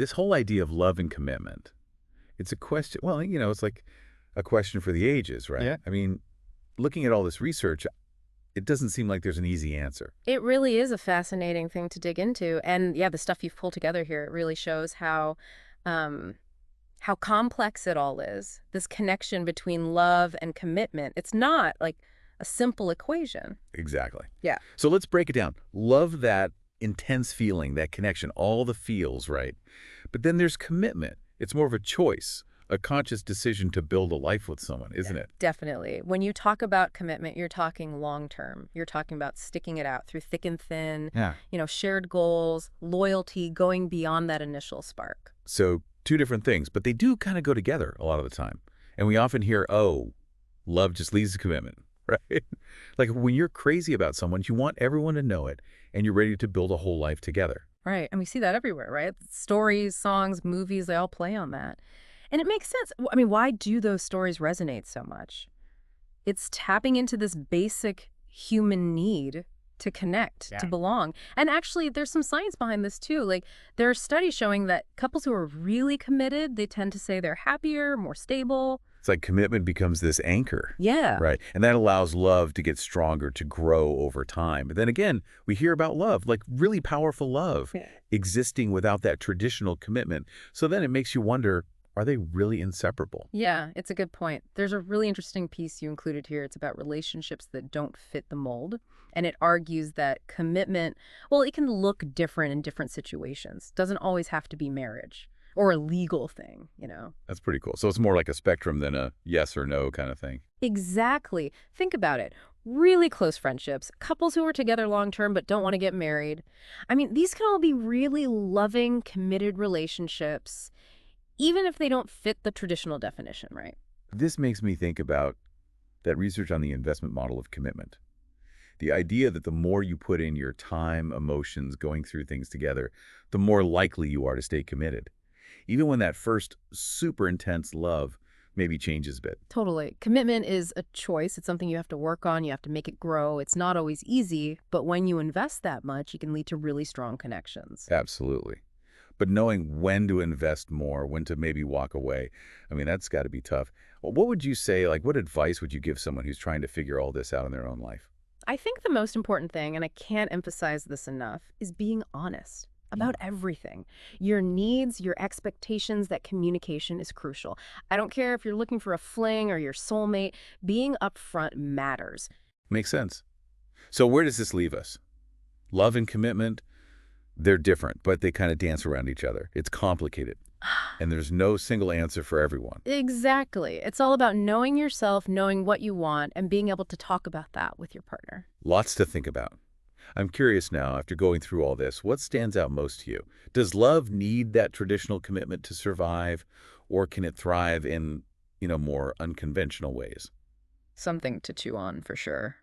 this whole idea of love and commitment, it's a question, well, it's like a question for the ages, right? Yeah. I mean, looking at all this research, it doesn't seem like there's an easy answer. It really is a fascinating thing to dig into. And yeah, the stuff you've pulled together here, it really shows um, how complex it all is. This connection between love and commitment. It's not like a simple equation. Exactly. Yeah. So let's break it down. Love that intense feeling, that connection, all the feels, right? But then there's commitment. It's more of a choice, a conscious decision to build a life with someone, isn't it? Definitely. When you talk about commitment, you're talking long term. You're talking about sticking it out through thick and thin, Yeah. shared goals, loyalty, going beyond that initial spark. So two different things, but they do kind of go together a lot of the time. And we often hear, oh, love just leads to commitment, right? Like when you're crazy about someone, you want everyone to know it, and you're ready to build a whole life together. Right. And we see that everywhere, right? Stories, songs, movies, they all play on that. And it makes sense. I mean, why do those stories resonate so much? It's tapping into this basic human need to connect, to Yeah. belong. And actually, there's some science behind this too. Like, there are studies showing that couples who are really committed, they tend to say they're happier, more stable. It's like commitment becomes this anchor. Yeah. Right. And that allows love to get stronger, to grow over time. But then again, we hear about love, like really powerful love, Yeah. existing without that traditional commitment. So then it makes you wonder, are they really inseparable? Yeah, it's a good point. There's a really interesting piece you included here. It's about relationships that don't fit the mold. And it argues that commitment, well, it can look different in different situations. Doesn't always have to be marriage or a legal thing. That's pretty cool. So it's more like a spectrum than a yes or no kind of thing. Exactly. Think about it. Really close friendships, couples who are together long term but don't want to get married. I mean, these can all be really loving, committed relationships, even if they don't fit the traditional definition, right? This makes me think about that research on the investment model of commitment. The idea that the more you put in your time, emotions, going through things together, the more likely you are to stay committed. Even when that first super intense love maybe changes a bit. Totally. Commitment is a choice. It's something you have to work on. You have to make it grow. It's not always easy, but when you invest that much, it can lead to really strong connections. Absolutely. But knowing when to invest more, when to maybe walk away, I mean, that's got to be tough. Well, what would you say, like, what advice would you give someone who's trying to figure all this out in their own life? I think the most important thing, and I can't emphasize this enough, is being honest about everything. Your needs, your expectations, that communication is crucial. I don't care if you're looking for a fling or your soulmate, being upfront matters. Makes sense. So where does this leave us? Love and commitment, they're different, but they kind of dance around each other. It's complicated, and there's no single answer for everyone. Exactly. It's all about knowing yourself, knowing what you want, and being able to talk about that with your partner. Lots to think about. I'm curious now, after going through all this, what stands out most to you? Does love need that traditional commitment to survive, or can it thrive in, more unconventional ways? Something to chew on for sure.